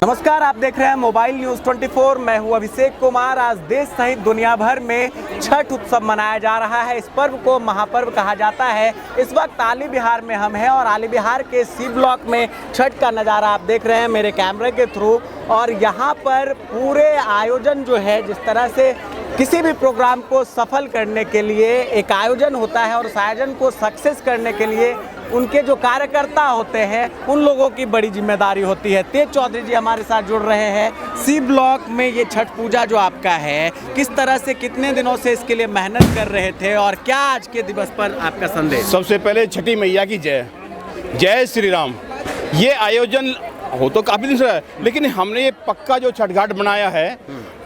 नमस्कार, आप देख रहे हैं मोबाइल न्यूज़ 24। मैं हूं अभिषेक कुमार। आज देश सहित दुनिया भर में छठ उत्सव मनाया जा रहा है। इस पर्व को महापर्व कहा जाता है। इस वक्त आली बिहार में हम हैं और आली बिहार के सी ब्लॉक में छठ का नज़ारा आप देख रहे हैं मेरे कैमरे के थ्रू। और यहाँ पर पूरे आयोजन जो है, जिस तरह से किसी भी प्रोग्राम को सफल करने के लिए एक आयोजन होता है और उस आयोजन को सक्सेस करने के लिए उनके जो कार्यकर्ता होते हैं उन लोगों की बड़ी जिम्मेदारी होती है। तेज चौधरी जी हमारे साथ जुड़ रहे हैं। सी ब्लॉक में ये छठ पूजा जो आपका है, किस तरह से कितने दिनों से इसके लिए मेहनत कर रहे थे और क्या आज के दिवस पर आपका संदेश? सबसे पहले छठी मैया की जय, जय श्री राम। ये आयोजन हो तो काफ़ी दिन से है, लेकिन हमने ये पक्का जो छठ घाट बनाया है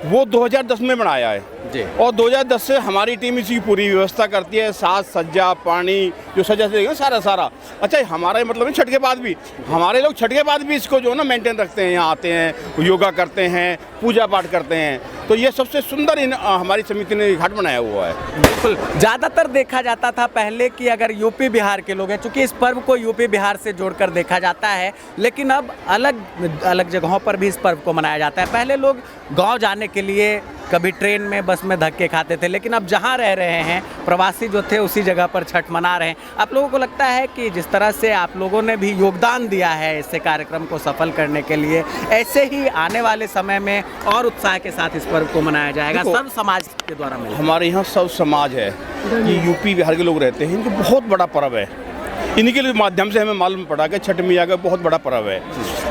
वो 2010 में बनाया है जी। और 2010 से हमारी टीम इसकी पूरी व्यवस्था करती है, साज सज्जा पानी जो सजा से सारा। अच्छा, हमारा मतलब छठ के बाद भी हमारे लोग छठ के बाद भी इसको जो है ना मेंटेन रखते हैं। यहाँ आते हैं, योगा करते हैं, पूजा पाठ करते हैं। तो ये सबसे सुंदर हमारी समिति ने घाट बनाया हुआ है। बिल्कुल, ज़्यादातर देखा जाता था पहले कि अगर यूपी बिहार के लोग हैं, चूँकि इस पर्व को यूपी बिहार से जोड़कर देखा जाता है, लेकिन अब अलग अलग जगहों पर भी इस पर्व को मनाया जाता है। पहले लोग गांव जाने के लिए कभी ट्रेन में, बस में धक्के खाते थे, लेकिन अब जहां रह रहे हैं प्रवासी जो थे उसी जगह पर छठ मना रहे हैं। आप लोगों को लगता है कि जिस तरह से आप लोगों ने भी योगदान दिया है इससे कार्यक्रम को सफल करने के लिए, ऐसे ही आने वाले समय में और उत्साह के साथ इस पर्व को मनाया जाएगा सब समाज के द्वारा मिलकर? हमारे यहाँ सब समाज है, ये यूपी बिहार के लोग रहते हैं, इनको बहुत बड़ा पर्व है। इन्हीं के माध्यम से हमें मालूम पड़ा कि छठ मैया का बहुत बड़ा पर्व है।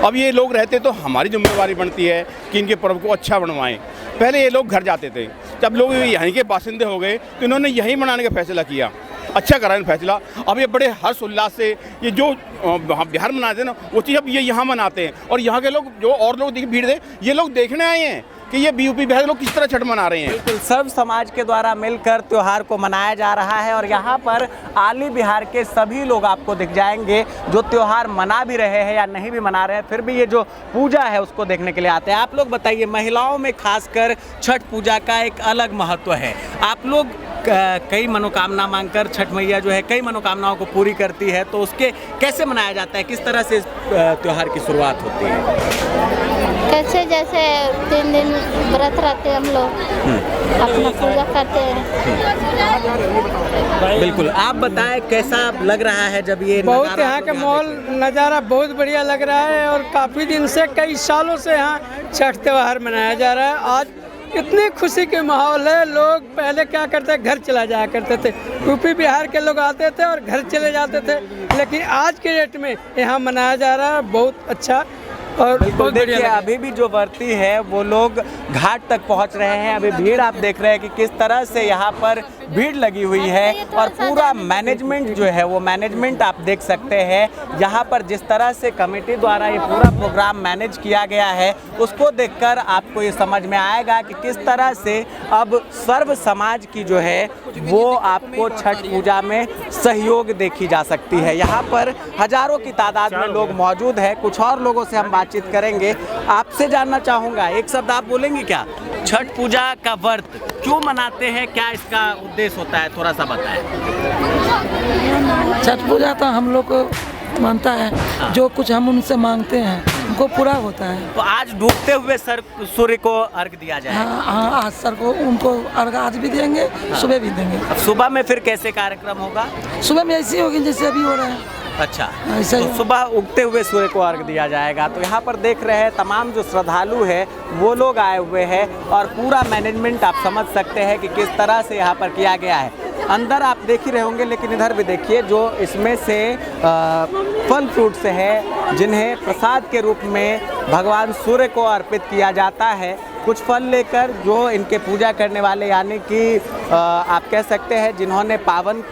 अब ये लोग रहते तो हमारी जिम्मेवारी बनती है कि इनके पर्व को अच्छा बनवाएं। पहले ये लोग घर जाते थे, जब लोग यहीं के बासिंदे हो गए तो इन्होंने यहीं मनाने का फैसला किया। अच्छा करा फैसला। अब ये बड़े हर्ष उल्लास से ये जो बिहार मनाते हैं ना, वो चीज़ अब ये यहाँ मनाते हैं। और यहाँ के लोग जो और लोग भीड़ दे, ये लोग देखने आए हैं कि ये यूपी बिहार के लोग किस तरह छठ मना रहे हैं। बिल्कुल, सब समाज के द्वारा मिलकर त्योहार को मनाया जा रहा है। और यहाँ पर आली बिहार के सभी लोग आपको दिख जाएंगे जो त्योहार मना भी रहे हैं या नहीं भी मना रहे हैं, फिर भी ये जो पूजा है उसको देखने के लिए आते हैं। आप लोग बताइए, महिलाओं में खासकर छठ पूजा का एक अलग महत्व है। आप लोग कई मनोकामना मांगकर छठ मैया जो है कई मनोकामनाओं को पूरी करती है, तो उसके कैसे मनाया जाता है, किस तरह से इस त्योहार की शुरुआत होती है? कैसे, जैसे 3 दिन व्रत रहते हम लोग, अपना पूजा करते हैं। बिल्कुल, आप बताएं कैसा लग रहा है जब ये बहुत यहाँ का माहौल नज़ारा बहुत बढ़िया लग रहा है और काफ़ी दिन से, कई सालों से यहाँ छठ त्यौहार मनाया जा रहा है। आज इतनी खुशी के माहौल है। लोग पहले क्या करते, घर चला जाया करते थे, यूपी बिहार के लोग आते थे और घर चले जाते थे, लेकिन आज के डेट में यहाँ मनाया जा रहा है, बहुत अच्छा। और बिल्कुल देखिए, अभी भी जो व्रती है वो लोग घाट तक पहुंच रहे हैं। अभी भीड़ आप देख रहे हैं कि किस तरह से यहाँ पर भीड़ लगी हुई है और पूरा मैनेजमेंट जो है वो मैनेजमेंट आप देख सकते हैं। यहाँ पर जिस तरह से कमेटी द्वारा ये पूरा प्रोग्राम मैनेज किया गया है, उसको देखकर आपको ये समझ में आएगा कि किस तरह से अब सर्व समाज की जो है वो आपको छठ पूजा में सहयोग देखी जा सकती है। यहाँ पर हजारों की तादाद में लोग मौजूद हैं। कुछ और लोगों से हम बातचीत करेंगे। आपसे जानना चाहूँगा, एक शब्द आप बोलेंगे क्या? छठ पूजा का व्रत क्यों मनाते हैं, क्या इसका उद्देश्य होता है, थोड़ा सा बताएं। छठ पूजा तो हम लोग को मानता है, जो कुछ हम उनसे मांगते हैं उनको पूरा होता है। तो आज डूबते हुए सूर्य को अर्घ दिया जाएगा? हाँ, आज सर को उनको अर्घ आज भी देंगे, सुबह भी देंगे। अब सुबह में फिर कैसे कार्यक्रम होगा? सुबह में ऐसी होगी जैसे अभी हो रहा है। अच्छा, तो सुबह उगते हुए सूर्य को अर्घ दिया जाएगा। तो यहाँ पर देख रहे हैं तमाम जो श्रद्धालु है वो लोग आए हुए हैं और पूरा मैनेजमेंट आप समझ सकते हैं कि किस तरह से यहाँ पर किया गया है। अंदर आप देख ही रहे होंगे, लेकिन इधर भी देखिए, जो इसमें से फल फ्रूट्स है जिन्हें प्रसाद के रूप में भगवान सूर्य को अर्पित किया जाता है। कुछ फल लेकर जो इनके पूजा करने वाले, यानी कि आप कह सकते हैं जिन्होंने पावन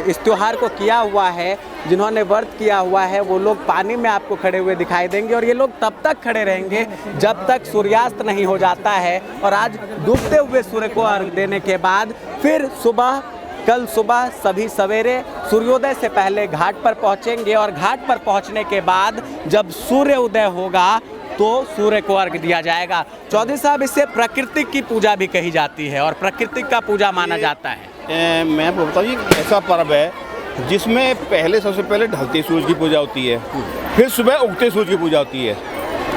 इस त्योहार को किया हुआ है, जिन्होंने व्रत किया हुआ है, वो लोग पानी में आपको खड़े हुए दिखाई देंगे। और ये लोग तब तक खड़े रहेंगे जब तक सूर्यास्त नहीं हो जाता है। और आज डूबते हुए सूर्य को अर्घ देने के बाद फिर कल सुबह सभी सवेरे सूर्योदय से पहले घाट पर पहुंचेंगे और घाट पर पहुंचने के बाद जब सूर्य उदय होगा तो सूर्य को अर्घ दिया जाएगा। चौधरी साहब, इससे प्रकृति की पूजा भी कही जाती है और प्रकृति का पूजा माना जाता है। मैं बताऊँ, ये ऐसा पर्व है जिसमें सबसे पहले ढलते सूरज की पूजा होती है, फिर सुबह उगते सूरज की पूजा होती है।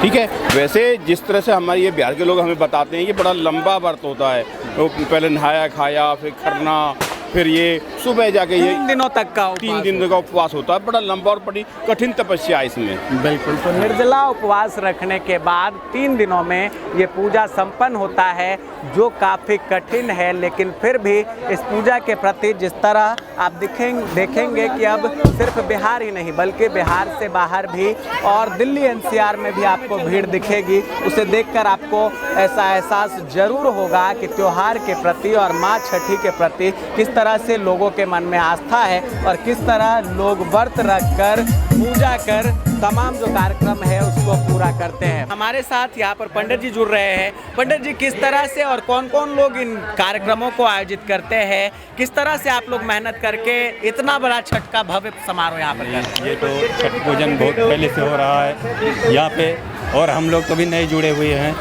ठीक है। वैसे जिस तरह से हमारे ये बिहार के लोग हमें बताते हैं, ये बड़ा लंबा व्रत होता है। वो पहले नहाया खाया, फिर खरना, फिर ये सुबह जाके ये 3 दिनों तक का 3 दिन का उपवास होता है। बड़ा लंबा और बड़ी कठिन तपस्या है इसमें। बिल्कुल। तो निर्जला उपवास रखने के बाद 3 दिनों में ये पूजा संपन्न होता है, जो काफ़ी कठिन है, लेकिन फिर भी इस पूजा के प्रति जिस तरह आप देखेंगे कि अब सिर्फ बिहार ही नहीं बल्कि बिहार से बाहर भी और दिल्ली एनसीआर में भी आपको भीड़ दिखेगी। उसे देखकर आपको ऐसा एहसास जरूर होगा कि त्योहार के प्रति और माँ छठी के प्रति किस तरह से लोगों के मन में आस्था है और किस तरह लोग व्रत रखकर पूजा कर तमाम जो कार्यक्रम है उसको पूरा करते हैं। हमारे साथ यहाँ पर पंडित जी जुड़ रहे हैं। पंडित जी, किस तरह से और कौन कौन लोग इन कार्यक्रमों को आयोजित करते हैं, किस तरह से आप लोग मेहनत करके इतना बड़ा छठ का भव्य समारोह यहाँ पर करते हैं? ये तो छठ पूजन बहुत पहले से हो रहा है यहाँ पे, और हम लोग तो भी नए जुड़े हुए हैं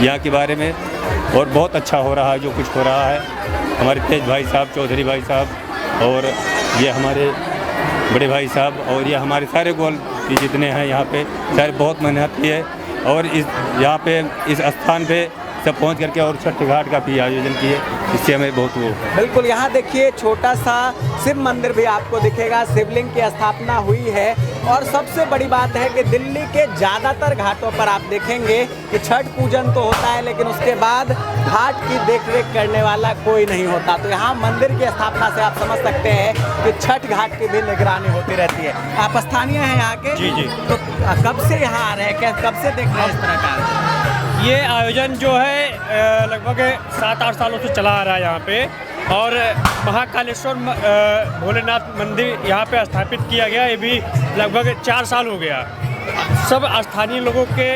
यहाँ के बारे में, और बहुत अच्छा हो रहा है जो कुछ हो रहा है। हमारे तेज भाई साहब, चौधरी भाई साहब, और ये हमारे बड़े भाई साहब, और ये हमारे सारे गोल जितने हैं यहाँ पे सारे बहुत मेहनत की है, और इस यहाँ पे इस स्थान पे सब पहुँच करके और छठ घाट का भी आयोजन किए, इससे हमें बहुत वो। बिल्कुल, यहाँ देखिए छोटा सा शिव मंदिर भी आपको दिखेगा, शिवलिंग की स्थापना हुई है। और सबसे बड़ी बात है कि दिल्ली के ज़्यादातर घाटों पर आप देखेंगे कि छठ पूजन तो होता है, लेकिन उसके बाद घाट की देखरेख करने वाला कोई नहीं होता। तो यहाँ मंदिर की स्थापना से आप समझ सकते हैं कि छठ घाट की भी निगरानी होती रहती है। आप स्थानीय हैं यहाँ के? जी जी। तो कब से यहाँ आ रहे हैं, कब से देख रहे हैं इस तरह का? ये आयोजन जो है लगभग 7-8 सालों से चला आ रहा है यहाँ पे, और महाकालेश्वर भोलेनाथ मंदिर यहाँ पे स्थापित किया गया, ये भी लगभग 4 साल हो गया। सब स्थानीय लोगों के,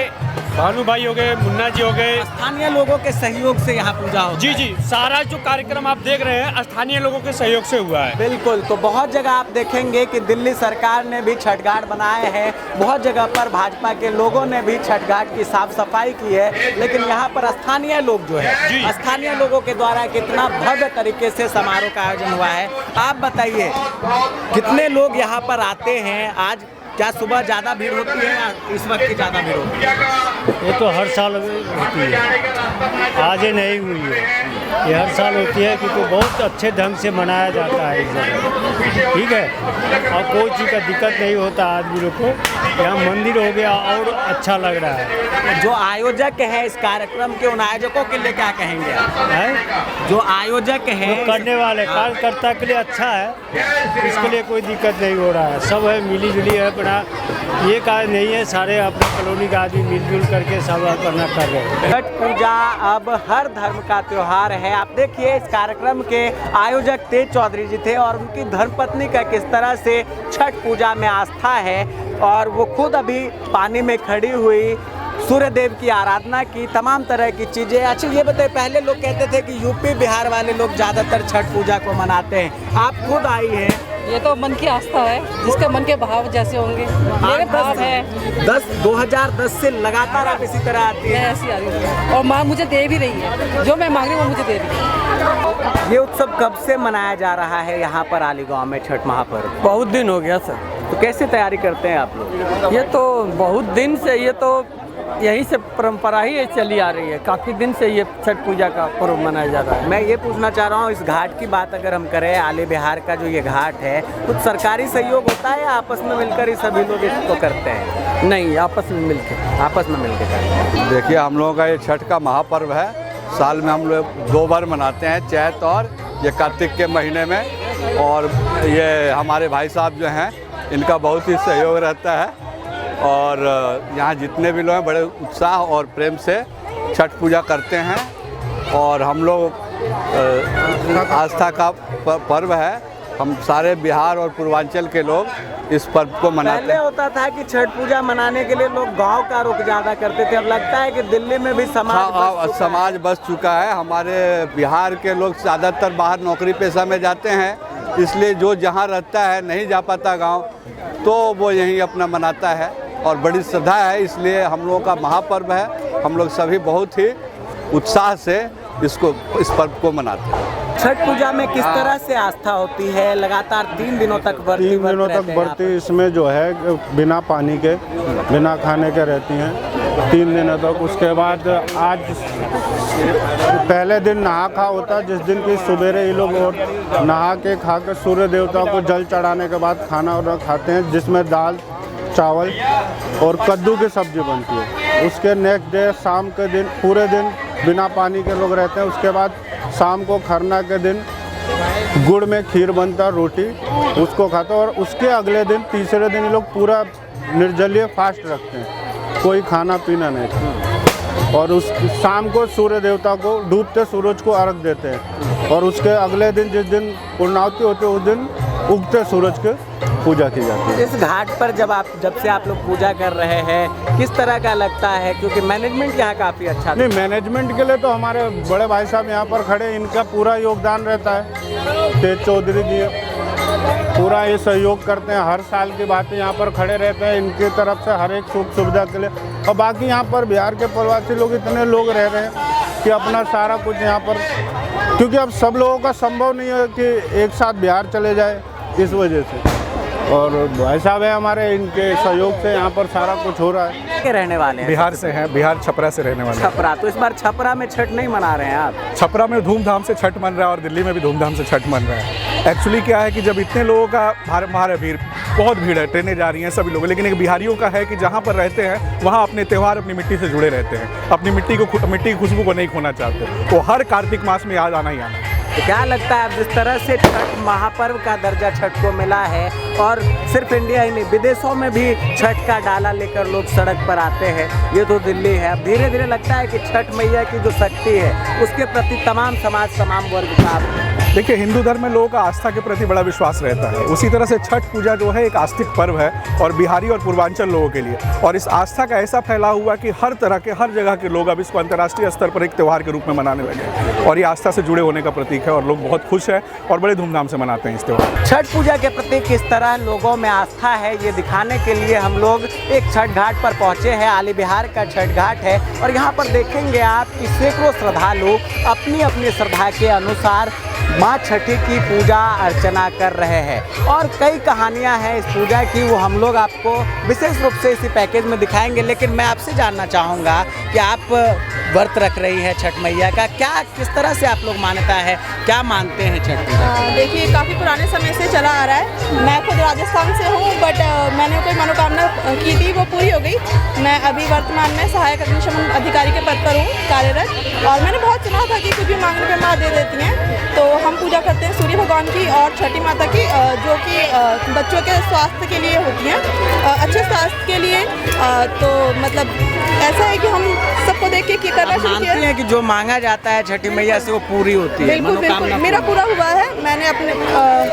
भानु भाई हो गए, मुन्ना जी हो गए, स्थानीय लोगों के सहयोग से यहाँ पूजा होती है। जी जी, सारा जो कार्यक्रम आप देख रहे हैं स्थानीय लोगों के सहयोग से हुआ है। बिल्कुल। तो बहुत जगह आप देखेंगे कि दिल्ली सरकार ने भी छठ घाट बनाए हैं, बहुत जगह पर भाजपा के लोगों ने भी छठ घाट की साफ सफाई की है, लेकिन यहाँ पर स्थानीय लोग जो है, स्थानीय लोगों के द्वारा कितना भव्य तरीके से समारोह का आयोजन हुआ है। आप बताइए कितने लोग यहाँ पर आते हैं आज? क्या सुबह ज़्यादा भीड़ होती है या इस वक्त की ज़्यादा भीड़ होती है? ये तो हर साल होती है, आज ही नहीं हुई है, ये हर साल होती है, क्योंकि बहुत अच्छे ढंग से मनाया जाता है इस जगह। ठीक है, और कोई चीज़ का दिक्कत नहीं होता आदमी लोग को। यहाँ मंदिर हो गया और अच्छा लग रहा है। जो आयोजक है इस कार्यक्रम के, उन आयोजकों के लिए क्या कहेंगे आप? जो आयोजक है, करने वाले कार्यकर्ता के लिए अच्छा है, इसके लिए कोई दिक्कत नहीं हो रहा है। सब है, मिली जुली है, बड़ा ये कार्य नहीं है, सारे अपने कॉलोनी का आदमी मिलजुल करके सब अपना कर रहे हैं। छठ पूजा अब हर धर्म का त्योहार है। आप देखिए इस कार्यक्रम के आयोजक तेज चौधरी जी थे, और उनकी धर्मपत्नी का किस तरह से छठ पूजा में आस्था है, और वो खुद अभी पानी में खड़ी हुई सूर्य देव की आराधना की, तमाम तरह की चीज़ें। अच्छा ये बताइए, पहले लोग कहते थे कि यूपी बिहार वाले लोग ज़्यादातर छठ पूजा को मनाते हैं, आप खुद आई हैं। ये तो मन की आस्था है, जिसके मन के भाव जैसे होंगे, मेरे भाव है। 2010 से लगातार आप इसी तरह आती हैं? ऐसी आ रही है, और माँ मुझे दे भी रही है, जो मैं मांग रही हूँ वो मुझे दे रही है। ये उत्सव कब से मनाया जा रहा है यहाँ पर आली गाँव में, छठ महापर्व? बहुत दिन हो गया सर। तो कैसे तैयारी करते हैं आप लोग? ये तो बहुत दिन से, ये तो यहीं से परंपरा ही चली आ रही है, काफ़ी दिन से ये छठ पूजा का पर्व मनाया जा रहा है। मैं ये पूछना चाह रहा हूँ, इस घाट की बात अगर हम करें, आले बिहार का जो ये घाट है, कुछ सरकारी सहयोग होता है या आपस में मिलकर ही सभी लोग इसको करते हैं? नहीं, आपस में मिलकर करते हैं। देखिए, हम लोगों का ये छठ का महापर्व है, साल में हम लोग 2 बार मनाते हैं, चैत और ये कार्तिक के महीने में। और ये हमारे भाई साहब जो हैं, इनका बहुत ही सहयोग रहता है, और यहाँ जितने भी लोग हैं बड़े उत्साह और प्रेम से छठ पूजा करते हैं। और हम लोग आस्था का पर्व है, हम सारे बिहार और पूर्वांचल के लोग इस पर्व को मनाते हैं। पहले होता था कि छठ पूजा मनाने के लिए लोग गांव का रुख ज़्यादा करते थे, अब लगता है कि दिल्ली में भी समाज बस चुका है। हमारे बिहार के लोग ज़्यादातर बाहर नौकरी पेशा में जाते हैं, इसलिए जो जहाँ रहता है नहीं जा पाता गाँव, तो वो यहीं अपना मनाता है, और बड़ी श्रद्धा है, इसलिए हम लोगों का महापर्व है। हम लोग सभी बहुत ही उत्साह से इस पर्व को मनाते हैं। छठ पूजा में किस तरह से आस्था होती है? लगातार 3 दिनों तक व्रती 3 दिनों तक व्रती इसमें जो है बिना पानी के, बिना खाने के रहती हैं। 3 दिन तक। उसके बाद आज पहले दिन नहा खा होता है, जिस दिन की सवेरे ये लोग और नहा के खा कर सूर्य देवता को जल चढ़ाने के बाद खाना और खाते हैं, जिसमें दाल चावल और कद्दू की सब्जी बनती है। उसके नेक्स्ट डे शाम के दिन पूरे दिन बिना पानी के लोग रहते हैं। उसके बाद शाम को खरना के दिन गुड़ में खीर बनता है, रोटी उसको खाते हैं। और उसके अगले दिन तीसरे दिन ये लोग पूरा निर्जलीय फास्ट रखते हैं, कोई खाना पीना नहीं। और उस शाम को सूर्य देवता को डूबते सूरज को अर्घ देते हैं। और उसके अगले दिन जिस दिन पूर्णाहुति होती है उस दिन उगते सूरज के पूजा की जाती है। इस घाट पर जब से आप लोग पूजा कर रहे हैं, किस तरह का लगता है? क्योंकि मैनेजमेंट यहाँ काफ़ी अच्छा नहीं, मैनेजमेंट के लिए तो हमारे बड़े भाई साहब यहाँ पर खड़े, इनका पूरा योगदान रहता है। तेज चौधरी जी पूरा ये सहयोग करते हैं, हर साल की बातें यहाँ पर खड़े रहते हैं इनकी तरफ से हर एक सुख सुविधा के लिए। और बाकी यहाँ पर बिहार के प्रवासी लोग इतने लोग रह रहे हैं कि अपना सारा कुछ यहाँ पर, क्योंकि अब सब लोगों का संभव नहीं है कि एक साथ बिहार चले जाए, इस वजह से। और भाई साहब है हमारे, इनके सहयोग से यहाँ पर सारा कुछ हो रहा है। के रहने वाले हैं? बिहार से हैं, बिहार छपरा से रहने वाले हैं। छपरा, तो इस बार छपरा में छठ नहीं मना रहे हैं आप? छपरा में धूमधाम से छठ मन रहा है और दिल्ली में भी धूमधाम से छठ मन रहा है। एक्चुअली क्या है कि जब इतने लोगों का बाहर भीड़, बहुत भीड़ है, ट्रेनें जा रही हैं सभी लोग, लेकिन एक बिहारियों का है कि जहाँ पर रहते हैं वहाँ अपने त्यौहार अपनी मिट्टी से जुड़े रहते हैं, अपनी मिट्टी की खुशबू को नहीं खोना चाहते। वो हर कार्तिक मास में याद आना ही आना। तो क्या लगता है, अब जिस तरह से छठ महापर्व का दर्जा छठ को मिला है और सिर्फ इंडिया ही नहीं विदेशों में भी छठ का डाला लेकर लोग सड़क पर आते हैं, ये तो दिल्ली है, अब धीरे धीरे लगता है कि छठ मैया की जो शक्ति है उसके प्रति तमाम समाज तमाम वर्ग का, देखिए हिंदू धर्म में लोगों का आस्था के प्रति बड़ा विश्वास रहता है। उसी तरह से छठ पूजा जो है एक आस्तिक पर्व है और बिहारी और पूर्वांचल लोगों के लिए, और इस आस्था का ऐसा फैला हुआ कि हर तरह के हर जगह के लोग अब इसको अंतर्राष्ट्रीय स्तर पर एक त्यौहार के रूप में मनाने लगे और ये आस्था से जुड़े होने का प्रतीक है और लोग बहुत खुश हैं और बड़े धूमधाम से मनाते हैं इस त्यौहार। छठ पूजा के प्रति किस तरह लोगों में आस्था है ये दिखाने के लिए हम लोग एक छठ घाट पर पहुंचे हैं। आली बिहार का छठ घाट है और यहाँ पर देखेंगे आप कि सैकड़ों श्रद्धालु अपनी अपनी श्रद्धा के अनुसार माँ छठी की पूजा अर्चना कर रहे हैं और कई कहानियाँ हैं इस पूजा की, वो हम लोग आपको विशेष रूप से इसी पैकेज में दिखाएंगे। लेकिन मैं आपसे जानना चाहूँगा कि आप व्रत रख रही है छठ मैया का, क्या किस तरह से आप लोग मान्यता है, क्या मानते हैं छठ पूजा? देखिए काफ़ी पुराने समय से चला आ रहा है। मैं खुद राजस्थान से हूँ, बट मैंने कोई मनोकामना की थी वो पूरी हो गई। मैं अभी वर्तमान में सहायक अग्निशमन अधिकारी के पद पर हूँ कार्यरत, और मैंने बहुत सुना था कि कुछ भी मांगने पे माँ दे देती हैं। तो हम पूजा करते हैं सूर्य भगवान की और छठी माता की, जो कि बच्चों के स्वास्थ्य के लिए होती हैं, अच्छे स्वास्थ्य के लिए। तो मतलब ऐसा है कि हम सबको देख के करना मानते हैं कि जो मांगा जाता है छठी मैया से वो पूरी होती है। बिल्कुल बिल्कुल, मेरा पूरा हुआ है। मैंने अपने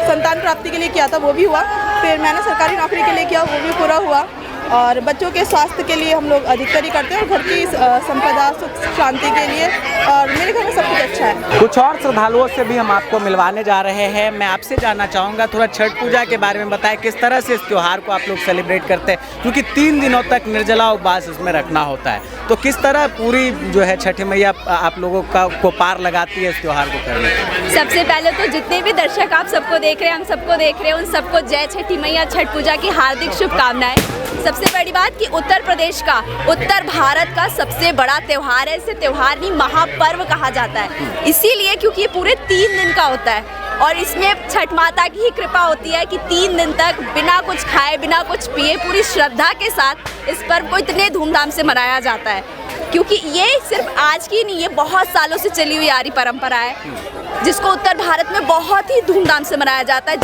संतान प्राप्ति के लिए किया था, वो भी हुआ। फिर मैंने सरकारी नौकरी के लिए किया, वो भी पूरा हुआ। और बच्चों के स्वास्थ्य के लिए हम लोग अधिकतर ही करते हैं और घर की संपदा सुख शांति के लिए, और मेरे घर में सब कुछ अच्छा है। कुछ और श्रद्धालुओं से भी हम आपको मिलवाने जा रहे हैं। मैं आपसे जानना चाहूँगा थोड़ा छठ पूजा के बारे में बताएं, किस तरह से इस त्यौहार को आप लोग सेलिब्रेट करते हैं, क्योंकि 3 दिनों तक निर्जला उपवास इसमें रखना होता है। तो किस तरह पूरी जो है छठी मैया आप लोगों को पार लगाती है इस त्यौहार को करने में? सबसे पहले तो जितने भी दर्शक आप सबको देख रहे हैं, हम सबको देख रहे हैं, उन सबको जय छठी मैया छठ पूजा की हार्दिक शुभकामनाएं। सबसे बड़ी बात कि उत्तर प्रदेश का, उत्तर भारत का सबसे बड़ा त्यौहार है। इसे त्यौहार नहीं महापर्व कहा जाता है, इसीलिए क्योंकि ये पूरे 3 दिन का होता है और इसमें छठ माता की ही कृपा होती है कि 3 दिन तक बिना कुछ खाए बिना कुछ पिए पूरी श्रद्धा के साथ इस पर्व को इतने धूमधाम से मनाया जाता है। क्योंकि ये सिर्फ आज की नहीं, ये बहुत सालों से चली हुई आ रही परंपरा है जिसको उत्तर भारत में बहुत ही धूमधाम से मनाया जाता है।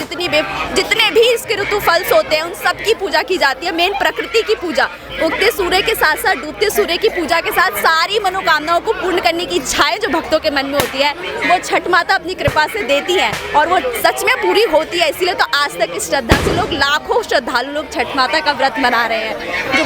जितने भी इसके ऋतु फल्स होते हैं उन सब की पूजा की जाती है। मेन प्रकृति की पूजा, उगते सूर्य के साथ साथ डूबते सूर्य की पूजा के साथ सारी मनोकामनाओं को पूर्ण करने की इच्छाएं जो भक्तों के मन में होती है वो छठ माता अपनी कृपा से देती हैं और वो सच में पूरी होती है। इसीलिए तो आज तक इस श्रद्धा से लोग, लाखों श्रद्धालु लोग छठ माता का व्रत मना रहे हैं, जो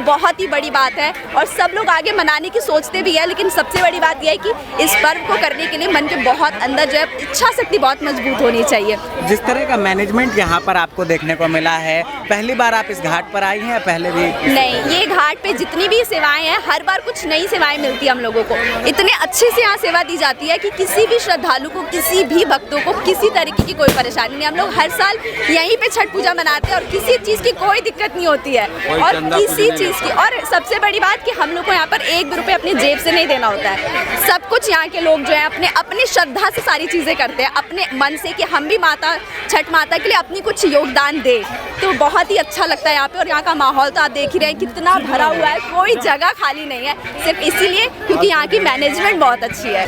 बहुत ही बड़ी बात है। और सब लोग आगे मनाने की सोचते भी है, लेकिन सबसे बड़ी बात यह है कि इस पर्व को करने के लिए मन के बहुत अंदर जो है इच्छा शक्ति बहुत मजबूत होनी चाहिए। जिस तरह का मैनेजमेंट यहाँ पर आपको देखने को मिला है, पहली बार आप इस घाट पर आई हैं, पहले भी? नहीं, ये घाट पे जितनी भी सेवाएं हैं हर बार कुछ नई सेवाएं मिलती है हम लोगों को। इतने अच्छे से यहाँ सेवा दी जाती है कि किसी भी श्रद्धालु को, किसी भी भक्तों को किसी तरीके की कोई परेशानी नहीं। हम लोग हर साल यहीं पे छठ पूजा मनाते हैं और किसी चीज़ की कोई दिक्कत नहीं होती है, और किसी चीज़ की। और सबसे बड़ी बात कि हम लोग को यहाँ पर 1 भी रुपये अपनी जेब से नहीं देना होता है। सब कुछ यहाँ के लोग जो है अपनी श्रद्धा से सारी चीज़ें करते हैं, अपने मन से कि हम भी माता छठ माता के लिए अपनी कुछ योगदान दें। तो बहुत ही अच्छा लगता है यहाँ पे। और यहाँ का माहौल तो आप देख ही रहे हैं कितना भरा हुआ है, कोई जगह खाली नहीं है, सिर्फ इसीलिए क्योंकि यहाँ की मैनेजमेंट बहुत अच्छी है।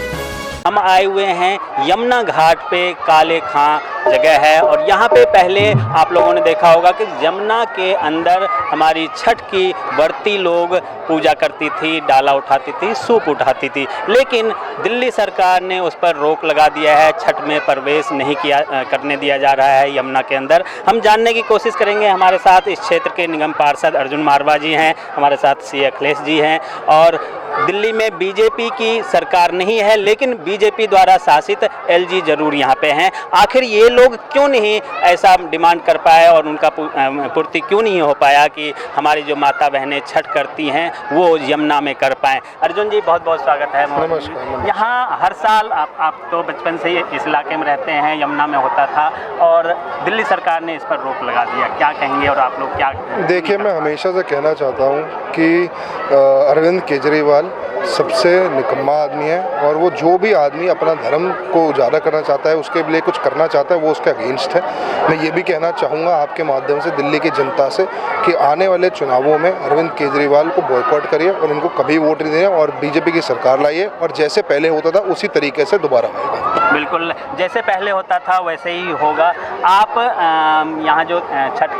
हम आए हुए हैं यमुना घाट पे, काले खां जगह है, और यहाँ पे पहले आप लोगों ने देखा होगा कि यमुना के अंदर हमारी छठ की व्रती लोग पूजा करती थी, डाला उठाती थी, सूप उठाती थी। लेकिन दिल्ली सरकार ने उस पर रोक लगा दिया है, छठ में प्रवेश नहीं करने दिया जा रहा है यमुना के अंदर। हम जानने की कोशिश करेंगे। हमारे साथ इस क्षेत्र के निगम पार्षद अर्जुन मारवा जी हैं, हमारे साथ सी अखिलेश जी हैं। और दिल्ली में बीजेपी की सरकार नहीं है, लेकिन बीजेपी द्वारा शासित एलजी जरूर यहाँ पे हैं। आखिर ये लोग क्यों नहीं ऐसा डिमांड कर पाए और उनका पूर्ति क्यों नहीं हो पाया कि हमारी जो माता बहनें छठ करती हैं वो यमुना में कर पाएँ? अर्जुन जी, बहुत बहुत स्वागत है। नमस्कार। यहाँ हर साल आप तो बचपन से ही इस इलाके में रहते हैं, यमुना में होता था और दिल्ली सरकार ने इस पर रोक लगा दिया, क्या कहेंगे और आप लोग क्या? देखिए, मैं हमेशा से कहना चाहता हूँ कि अरविंद केजरीवाल सबसे निकम्मा आदमी है, और वो जो भी आदमी अपना धर्म को उजागर करना चाहता है, उसके लिए कुछ करना चाहता है, वो उसके अगेंस्ट है। मैं ये भी कहना चाहूँगा आपके माध्यम से दिल्ली की जनता से कि आने वाले चुनावों में अरविंद केजरीवाल को बॉयकॉट करिए और इनको कभी वोट नहीं दें, और बीजेपी की सरकार लाइए, और जैसे पहले होता था उसी तरीके से दोबारा होगा। बिल्कुल, जैसे पहले होता था वैसे ही होगा। आप यहाँ जो छठ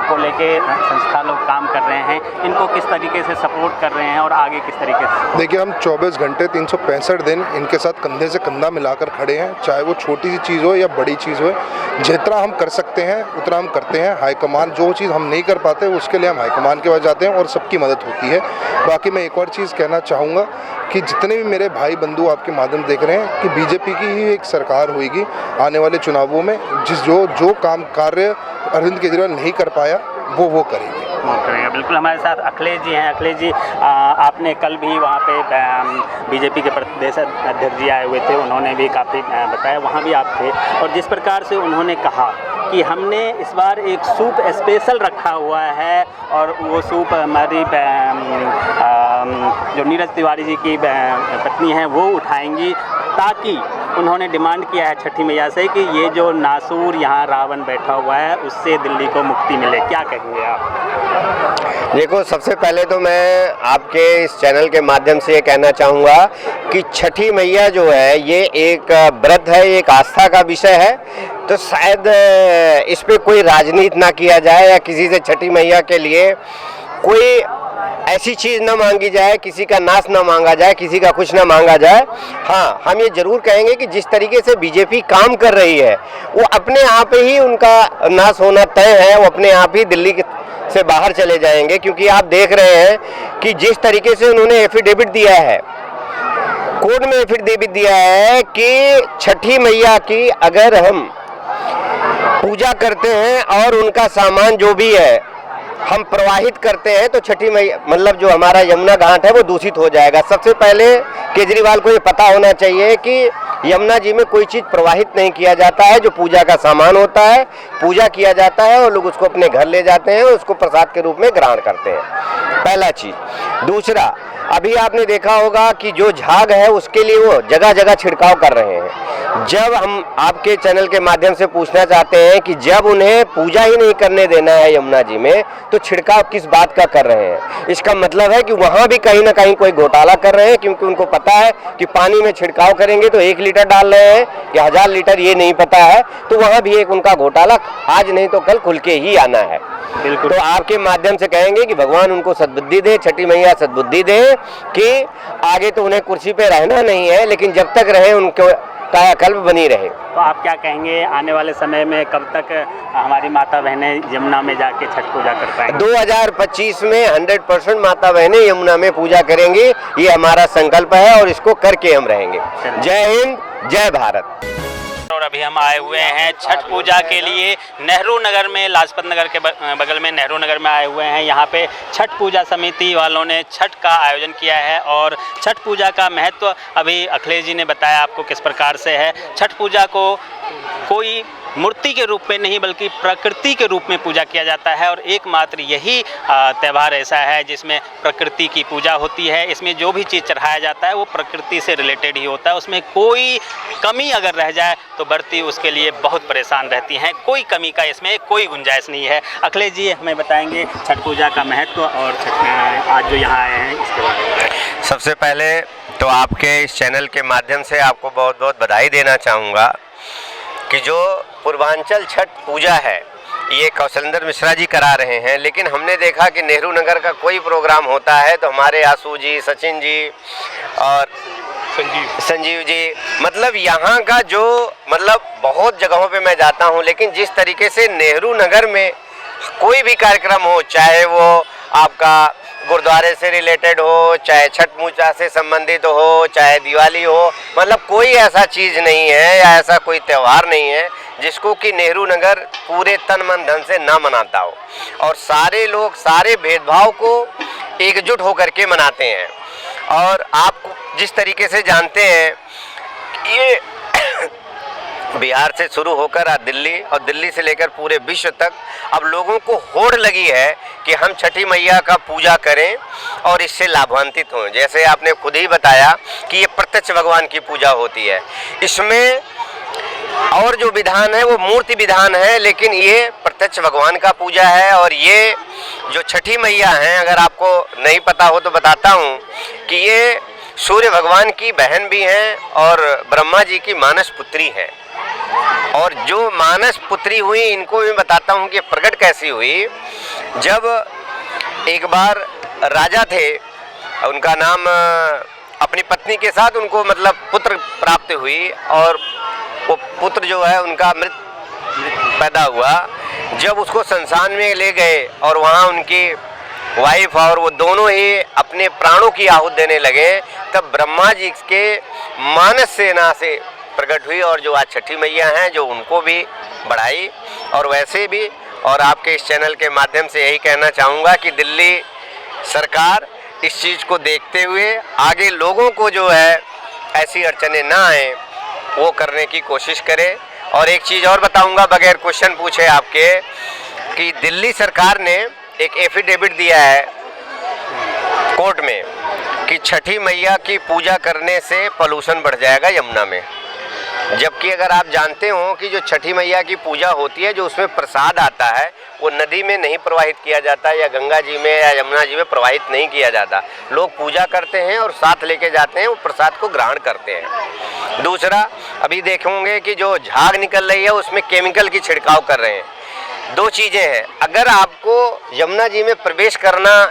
को लेके संस्था लोग काम कर रहे हैं, इनको किस तरीके से सपोर्ट कर रहे हैं और आगे किस तरीके से? देखिए, हम 24 घंटे 365 दिन इनके साथ कंधे से कंधा मिलाकर खड़े हैं, चाहे वो छोटी सी चीज़ हो या बड़ी चीज़ हो। जितना हम कर सकते हैं उतना हम करते हैं। हाईकमान जो चीज़ हम नहीं कर पाते उसके लिए हम हाईकमान के पास जाते हैं और सबकी मदद होती है। बाकी मैं एक और चीज़ कहना चाहूँगा कि जितने भी मेरे भाई बंधु आपके माध्यम देख रहे हैं कि बीजेपी की ही एक सरकार होगी आने वाले चुनावों में, जो काम कार्य अरविंद केजरीवाल नहीं कर पाया वो करेंगे। बिल्कुल, हमारे साथ अखिलेश जी हैं। अखिलेश जी, आपने कल भी वहाँ पे बीजेपी के प्रदेश अध्यक्ष जी आए हुए थे, उन्होंने भी काफ़ी बताया, वहाँ भी आप थे, और जिस प्रकार से उन्होंने कहा कि हमने इस बार एक सूप स्पेशल रखा हुआ है, और वो सूप हमारी जो नीरज तिवारी जी की पत्नी हैं वो उठाएंगी, ताकि उन्होंने डिमांड किया है छठी मैया से कि ये जो नासूर यहाँ रावण बैठा हुआ है उससे दिल्ली को मुक्ति मिले। क्या कहेंगे आप? देखो, सबसे पहले तो मैं आपके इस चैनल के माध्यम से ये कहना चाहूँगा कि छठी मैया जो है ये एक व्रत है, एक आस्था का विषय है, तो शायद इस पे कोई राजनीति ना किया जाए या किसी से छठी मैया के लिए कोई ऐसी चीज़ ना मांगी जाए, किसी का नाश ना मांगा जाए, किसी का कुछ ना मांगा जाए। हाँ, हम ये जरूर कहेंगे कि जिस तरीके से बीजेपी काम कर रही है वो अपने आप ही उनका नाश होना तय है, वो अपने आप ही दिल्ली से बाहर चले जाएंगे। क्योंकि आप देख रहे हैं कि जिस तरीके से उन्होंने एफिडेविट दिया है, कोर्ट में एफिडेविट दिया है कि छठी मैया की अगर हम पूजा करते हैं और उनका सामान जो भी है हम प्रवाहित करते हैं तो छठी मैया मतलब जो हमारा यमुना घाट है वो दूषित हो जाएगा। सबसे पहले केजरीवाल को ये पता होना चाहिए कि यमुना जी में कोई चीज़ प्रवाहित नहीं किया जाता है। जो पूजा का सामान होता है पूजा किया जाता है और लोग उसको अपने घर ले जाते हैं, उसको प्रसाद के रूप में ग्रहण करते हैं, पहला चीज़। दूसरा, अभी आपने देखा होगा कि जो झाग है उसके लिए वो जगह जगह छिड़काव कर रहे हैं। जब हम आपके चैनल के माध्यम से पूछना चाहते हैं कि जब उन्हें पूजा ही नहीं करने देना है यमुना जी में तो छिड़काव किस बात का कर रहे हैं? इसका मतलब है कि वहाँ भी कहीं ना कहीं कोई घोटाला कर रहे हैं, क्योंकि उनको पता है कि पानी में छिड़काव करेंगे तो 1 लीटर डाल रहे हैं कि 1000 लीटर, ये नहीं पता है। तो वहाँ भी एक उनका घोटाला आज नहीं तो कल खुल के ही आना है। बिल्कुल, तो आपके माध्यम से कहेंगे कि भगवान उनको सद्बुद्धि दे, छठी मैया सद्बुद्धि दे कि आगे तो उन्हें कुर्सी पे रहना नहीं है, लेकिन जब तक रहे उनको कायाकल्प बनी रहे। तो आप क्या कहेंगे आने वाले समय में कब तक हमारी माता बहनें यमुना में जाके छठ पूजा कर पाएंगी? 2025 में 100% माता बहनें यमुना में पूजा करेंगी, ये हमारा संकल्प है और इसको करके हम रहेंगे। जय हिंद, जय भारत। और अभी हम आए हुए हैं छठ पूजा के लिए नेहरू नगर में, लाजपत नगर के बगल में नेहरू नगर में आए हुए हैं। यहाँ पे छठ पूजा समिति वालों ने छठ का आयोजन किया है और छठ पूजा का महत्व अभी अखिलेश जी ने बताया आपको किस प्रकार से है। छठ पूजा को कोई मूर्ति के रूप में नहीं बल्कि प्रकृति के रूप में पूजा किया जाता है और एकमात्र यही त्यौहार ऐसा है जिसमें प्रकृति की पूजा होती है। इसमें जो भी चीज़ चढ़ाया जाता है वो प्रकृति से रिलेटेड ही होता है, उसमें कोई कमी अगर रह जाए तो बरती उसके लिए बहुत परेशान रहती हैं। कोई कमी का इसमें कोई गुंजाइश नहीं है। अखिलेश जी हमें बताएंगे छठ पूजा का महत्व और छठ आज जो यहाँ आए हैं इसके बारे में। सबसे पहले तो आपके इस चैनल के माध्यम से आपको बहुत बहुत बधाई देना चाहूँगा कि जो पूर्वांचल छठ पूजा है ये कौशलेंद्र मिश्रा जी करा रहे हैं, लेकिन हमने देखा कि नेहरू नगर का कोई प्रोग्राम होता है तो हमारे आशू जी, सचिन जी और संजीव जी, मतलब यहाँ का जो मतलब बहुत जगहों पे मैं जाता हूँ, लेकिन जिस तरीके से नेहरू नगर में कोई भी कार्यक्रम हो, चाहे वो आपका गुरुद्वारे से रिलेटेड हो, चाहे छठ पूजा से संबंधित हो, चाहे दिवाली हो, मतलब कोई ऐसा चीज़ नहीं है या ऐसा कोई त्यौहार नहीं है जिसको कि नेहरू नगर पूरे तन मन धन से ना मनाता हो और सारे लोग सारे भेदभाव को एकजुट होकर के मनाते हैं। और आप जिस तरीके से जानते हैं ये बिहार से शुरू होकर दिल्ली और दिल्ली से लेकर पूरे विश्व तक अब लोगों को होड़ लगी है कि हम छठी मैया का पूजा करें और इससे लाभान्वित हों। जैसे आपने खुद ही बताया कि ये प्रत्यक्ष भगवान की पूजा होती है, इसमें और जो विधान है वो मूर्ति विधान है, लेकिन ये प्रत्यक्ष भगवान का पूजा है। और ये जो छठी मैया हैं, अगर आपको नहीं पता हो तो बताता हूँ कि ये सूर्य भगवान की बहन भी हैं और ब्रह्मा जी की मानस पुत्री हैं। और जो मानस पुत्री हुई इनको भी बताता हूँ कि प्रकट कैसी हुई। जब एक बार राजा थे, उनका नाम अपनी पत्नी के साथ उनको मतलब पुत्र प्राप्त हुई और वो पुत्र जो है उनका मृत पैदा हुआ। जब उसको संसान में ले गए और वहाँ उनकी वाइफ और वो दोनों ही अपने प्राणों की आहुति देने लगे, तब ब्रह्मा जी के मानस सेना से प्रकट हुई और जो आज छठी मैया हैं जो उनको भी बढ़ाई। और वैसे भी और आपके इस चैनल के माध्यम से यही कहना चाहूँगा कि दिल्ली सरकार इस चीज़ को देखते हुए आगे लोगों को जो है ऐसी अड़चने ना आए वो करने की कोशिश करे। और एक चीज़ और बताऊंगा बगैर क्वेश्चन पूछे आपके कि दिल्ली सरकार ने एक एफिडेविट दिया है कोर्ट में कि छठी मैया की पूजा करने से पोल्यूशन बढ़ जाएगा यमुना में। जबकि अगर आप जानते हो कि जो छठी मैया की पूजा होती है, जो उसमें प्रसाद आता है वो नदी में नहीं प्रवाहित किया जाता या गंगा जी में या यमुना जी में प्रवाहित नहीं किया जाता। लोग पूजा करते हैं और साथ लेके जाते हैं, वो प्रसाद को ग्रहण करते हैं। दूसरा, अभी देखोगे कि जो झाग निकल रही है उसमें केमिकल की छिड़काव कर रहे हैं। दो चीज़ें हैं, अगर आपको यमुना जी में प्रवेश करना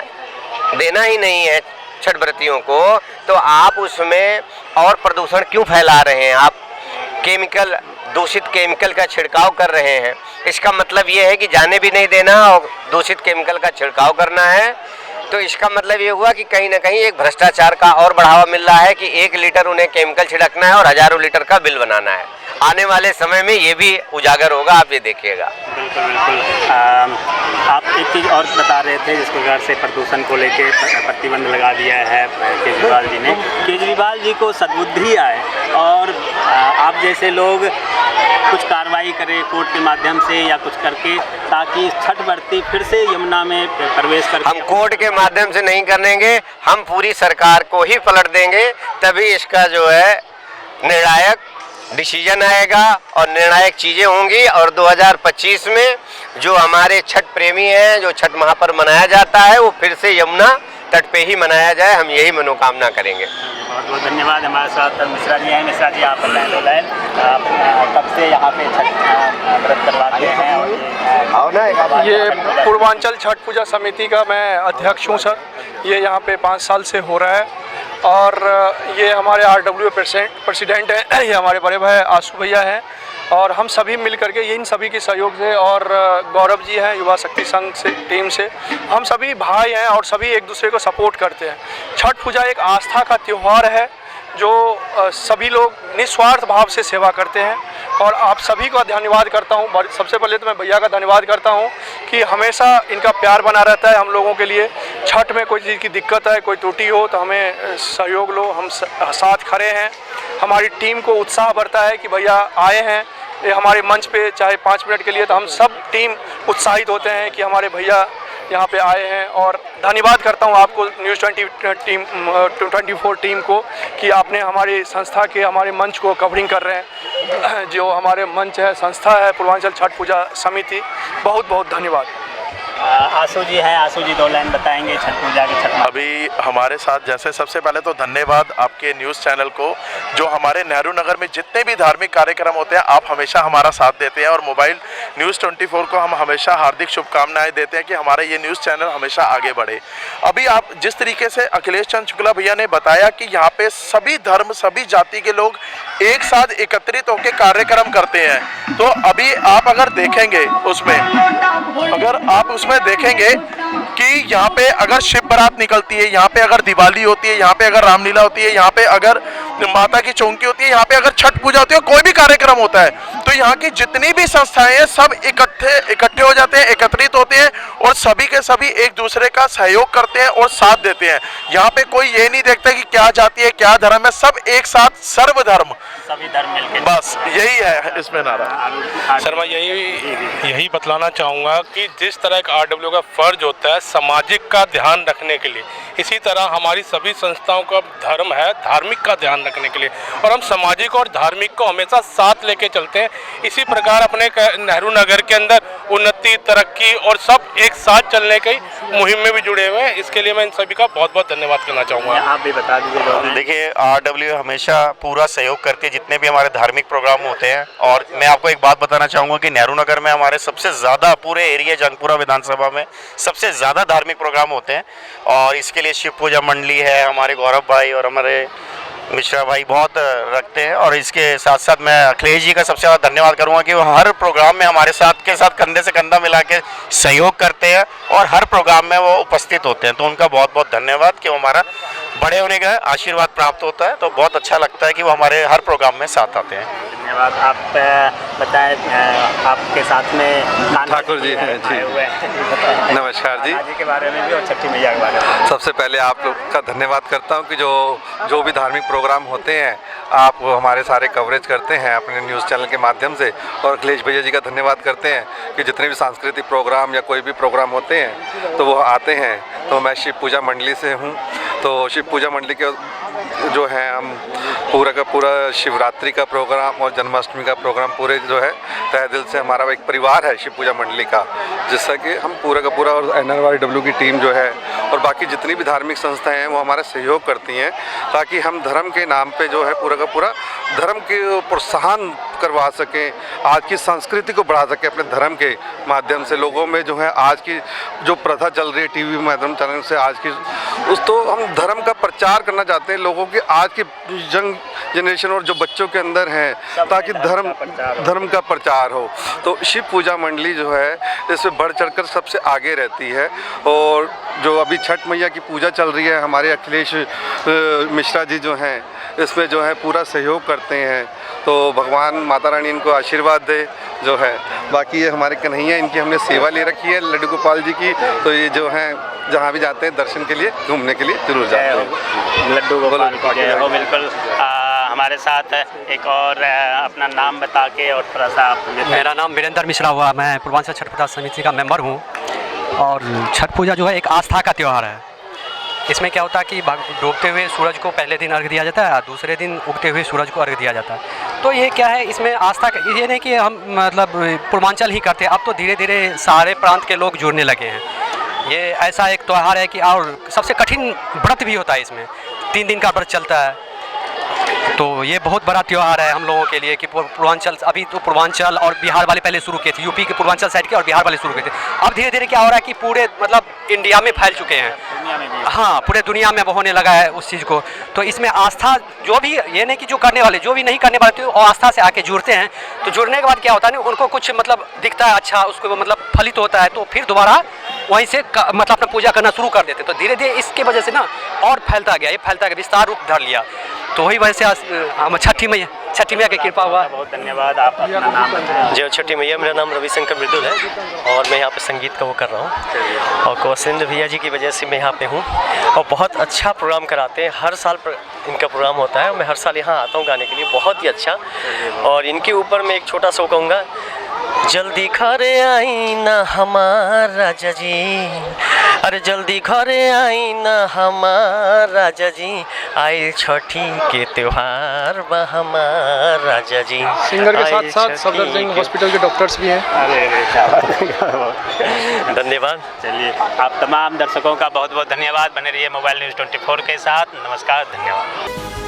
देना ही नहीं है छठ व्रतियों को, तो आप उसमें और प्रदूषण क्यों फैला रहे हैं? आप केमिकल, दूषित केमिकल का छिड़काव कर रहे हैं। इसका मतलब ये है कि जाने भी नहीं देना और दूषित केमिकल का छिड़काव करना है। तो इसका मतलब ये हुआ कि कहीं ना कहीं एक भ्रष्टाचार का और बढ़ावा मिल रहा है कि 1 लीटर उन्हें केमिकल छिड़कना है और हजारों लीटर का बिल बनाना है। आने वाले समय में ये भी उजागर होगा, आप ये देखिएगा। बिल्कुल बिल्कुल। आप एक चीज़ और बता रहे थे जिस प्रकार से प्रदूषण को लेके प्रतिबंध लगा दिया है केजरीवाल जी ने। केजरीवाल जी को सद्बुद्धि आए और आप जैसे लोग कुछ कार्रवाई करें कोर्ट के माध्यम से या कुछ करके, ताकि छठ व्रती फिर से यमुना में प्रवेश कर। हम कोर्ट के माध्यम से नहीं करेंगे, हम पूरी सरकार को ही पलट देंगे, तभी इसका जो है निर्णायक डिसीजन आएगा और निर्णायक चीज़ें होंगी। और 2025 में जो हमारे छठ प्रेमी हैं, जो छठ महापर्व मनाया जाता है, वो फिर से यमुना तट पे ही मनाया जाए, हम यही मनोकामना करेंगे। बहुत बहुत धन्यवाद। हमारे साथ मिश्रा जी हैं। मिश्रा जी, आप बताएं कब से यहाँ पे छठ व्रत करवाते हैं? ये पूर्वांचल छठ पूजा समिति का मैं अध्यक्ष हूँ सर। ये यहाँ पे 5 साल से हो रहा है और ये हमारे RW प्रेसिडेंट हैं, ये हमारे बड़े भाई आशु भैया हैं, और हम सभी मिल करके इन सभी के सहयोग से, और गौरव जी हैं युवा शक्ति संघ से टीम से, हम सभी भाई हैं और सभी एक दूसरे को सपोर्ट करते हैं। छठ पूजा एक आस्था का त्यौहार है जो सभी लोग निस्वार्थ भाव से सेवा करते हैं, और आप सभी का धन्यवाद करता हूं। सबसे पहले तो मैं भैया का धन्यवाद करता हूं कि हमेशा इनका प्यार बना रहता है हम लोगों के लिए। छठ में कोई चीज़ की दिक्कत है, कोई त्रुटि हो तो हमें सहयोग लो, हम साथ खड़े हैं। हमारी टीम को उत्साह बढ़ता है कि भैया आए हैं ये हमारे मंच पे, चाहे 5 मिनट के लिए, तो हम सब टीम उत्साहित होते हैं कि हमारे भैया यहाँ पे आए हैं। और धन्यवाद करता हूँ आपको न्यूज़ 24 टीम को कि आपने हमारी संस्था के, हमारे मंच को कवरिंग कर रहे हैं। जो हमारे मंच है, संस्था है पूर्वांचल छठ पूजा समिति, बहुत बहुत धन्यवाद। आशु जी हैं, आशु जी 2 लाइन बताएंगे छठ पूजा के छठ। अभी हमारे साथ जैसे सबसे पहले तो धन्यवाद आपके न्यूज़ चैनल को, जो हमारे नेहरू नगर में जितने भी धार्मिक कार्यक्रम होते हैं आप हमेशा हमारा साथ देते हैं, और मोबाइल न्यूज़ 24 को हम हमेशा हार्दिक शुभकामनाएं देते हैं कि हमारा ये न्यूज़ चैनल हमेशा आगे बढ़े। अभी आप जिस तरीके से अखिलेश चंद्र शुक्ला भैया ने बताया कि यहाँ पे सभी धर्म, सभी जाति के लोग एक साथ एकत्रित होकर कार्यक्रम करते हैं, तो अभी आप अगर देखेंगे उसमें देखेंगे कि यहाँ पे अगर शिव बारात निकलती है, यहाँ पे अगर दिवाली होती है, यहाँ पे अगर रामलीला होती है, यहाँ पे अगर माता की चौकी होती है, यहाँ पे अगर छठ पूजा होती है, कोई भी कार्यक्रम होता है, तो यहाँ की जितनी भी संस्थाएं हैं सब इकट्ठे हो जाते हैं, एकत्रित होते हैं, और सभी के सभी एक दूसरे का सहयोग करते हैं और साथ देते हैं। यहाँ पे कोई ये नहीं देखता कि क्या जाति है, क्या धर्म है, सब एक साथ, सर्वधर्म, सभी धर्म मिलकर, बस यही है इसमें नारा। सर मैं यही बतलाना चाहूँगा कि जिस तरह का RW का फर्ज होता है सामाजिक का ध्यान रखने के लिए, इसी तरह हमारी सभी संस्थाओं का धर्म है धार्मिक का ध्यान रखने के लिए, और हम सामाजिक और धार्मिक को हमेशा साथ लेके चलते हैं। इसी प्रकार अपने नेहरू नगर के अंदर उन्नति, तरक्की और सब एक साथ चलने की मुहिम में भी जुड़े हुए हैं। इसके लिए मैं इन सभी का बहुत बहुत धन्यवाद करना चाहूँगा। आप भी बता दीजिए। देखिए RW हमेशा पूरा सहयोग करती है जितने भी हमारे धार्मिक प्रोग्राम होते हैं, और मैं आपको एक बात बताना चाहूँगा कि नेहरू नगर में हमारे सबसे ज़्यादा पूरे एरिया जंगपुरा विधानसभा में सबसे ज़्यादा धार्मिक प्रोग्राम होते हैं, और इसके लिए शिव पूजा मंडली है, हमारे गौरव भाई और हमारे मिश्रा भाई बहुत रखते हैं। और इसके साथ साथ मैं अखिलेश जी का सबसे ज़्यादा धन्यवाद करूंगा कि वो हर प्रोग्राम में हमारे साथ कंधे से कंधा मिला के सहयोग करते हैं और हर प्रोग्राम में वो उपस्थित होते हैं, तो उनका बहुत बहुत धन्यवाद कि वो हमारा बड़े होने का आशीर्वाद प्राप्त होता है, तो बहुत अच्छा लगता है कि वो हमारे हर प्रोग्राम में साथ आते हैं। धन्यवाद। आप बताएं, आपके साथ में ठाकुर जी हैं जी, नमस्कार जी। के बारे में भी और छठी मैया के बारे में। सबसे पहले आप लोग का धन्यवाद करता हूं कि जो भी धार्मिक प्रोग्राम होते हैं आप हमारे सारे कवरेज करते हैं अपने न्यूज़ चैनल के माध्यम से, और अखिलेश भैया जी का धन्यवाद करते हैं कि जितने भी सांस्कृतिक प्रोग्राम या कोई भी प्रोग्राम होते हैं तो वो आते हैं। तो मैं शिव पूजा मंडली से हूँ, तो शिव पूजा मंडली के जो है हम पूरा का पूरा शिवरात्रि का प्रोग्राम और जन्माष्टमी का प्रोग्राम पूरे जो है तहे दिल से, हमारा एक परिवार है शिव पूजा मंडली का, जिससे कि हम पूरा का पूरा, और NRW की टीम जो है और बाकी जितनी भी धार्मिक संस्थाएं हैं वो हमारा सहयोग करती हैं, ताकि हम धर्म के नाम पे जो है पूरा का पूरा धर्म के प्रोत्साहन करवा सकें, आज की संस्कृति को बढ़ा सकें अपने धर्म के माध्यम से। लोगों में जो है आज की जो प्रथा चल रही है टीवी माध्यम चैनल से, आज की तो हम धर्म का प्रचार करना चाहते हैं लोगों की, आज की यंग जनरेशन और जो बच्चों के अंदर हैं, ताकि धर्म का प्रचार हो। तो शिव पूजा मंडली जो है इसमें बढ़ चढ़कर सबसे आगे रहती है, और जो अभी छठ मैया की पूजा चल रही है, हमारे अखिलेश मिश्रा जी जो हैं इसमें जो है पूरा सहयोग करते हैं, तो भगवान माता रानी इनको आशीर्वाद दे जो है। बाकी ये हमारे कन्हैया, इनकी हमने सेवा ले रखी है लड्डू गोपाल जी की, तो ये जो हैं जहाँ भी जाते हैं दर्शन के लिए, घूमने के लिए जरूर जाते हैं। लड्डू गोपाल हो, बिल्कुल। हमारे साथ एक और अपना नाम बता के और थोड़ा सा आप। मेरा नाम वीरेंद्र मिश्रा हुआ, मैं पूर्वांचल छठ पूजा समिति का मेंबर हूँ, और छठ पूजा जो है एक आस्था का त्यौहार है। इसमें क्या होता है कि डूबते हुए सूरज को पहले दिन अर्घ दिया जाता है, दूसरे दिन उगते हुए सूरज को अर्घ दिया जाता है। तो ये क्या है, इसमें आस्था का ये नहीं कि हम मतलब पूर्वांचल ही करते हैं, अब तो धीरे धीरे सारे प्रांत के लोग जुड़ने लगे हैं। ये ऐसा एक त्यौहार है कि, और सबसे कठिन व्रत भी होता है इसमें, 3 दिन का व्रत चलता है। तो ये बहुत बड़ा त्यौहार है हम लोगों के लिए कि पूर्वांचल, अभी तो पूर्वांचल और बिहार वाले पहले शुरू किए थे, यूपी के पूर्वांचल साइड के और बिहार वाले शुरू किए थे। अब धीरे धीरे क्या हो रहा है कि पूरे मतलब इंडिया में फैल चुके हैं, हाँ पूरे दुनिया में होने लगा है उस चीज़ को। तो इसमें आस्था जो भी, ये नहीं कि जो करने वाले, जो भी नहीं करने वाले थे और आस्था से आके जुड़ते हैं, तो जुड़ने के बाद क्या होता है ना, उनको कुछ मतलब दिखता है अच्छा, उसको मतलब फलित होता है, तो फिर दोबारा वहीं से मतलब अपना पूजा करना शुरू कर देते। तो धीरे धीरे इसके वजह से ना और फैलता गया, ये फैलता गया, विस्तार रूप धर लिया। तो वही वजह से छठी मैया की कृपा हुआ। बहुत धन्यवाद। आप अपना नाम बताएं। जय छठी मैया, मेरा नाम रविशंकर मृदुल है और मैं यहाँ पे संगीत का वो कर रहा हूँ और कौशिंद्र भैया जी की वजह से मैं यहाँ पे हूँ और बहुत अच्छा प्रोग्राम कराते हैं। हर साल इनका प्रोग्राम होता है और मैं हर साल यहाँ आता हूँ गाने के लिए, बहुत ही अच्छा। और इनके ऊपर मैं एक छोटा सा कहूँगा, जल्दी घरे आई ना हमारा राजा जी, अरे जल्दी घरे आई ना हमारा राजा जी, आई छठी के त्योहार बा हमारा राजा जी। सिंगर के साथ साथ सफदरजंग हॉस्पिटल के डॉक्टर्स भी हैं। धन्यवाद। चलिए, आप तमाम दर्शकों का बहुत बहुत धन्यवाद। बने रहिए मोबाइल न्यूज़ 24 के साथ। नमस्कार, धन्यवाद।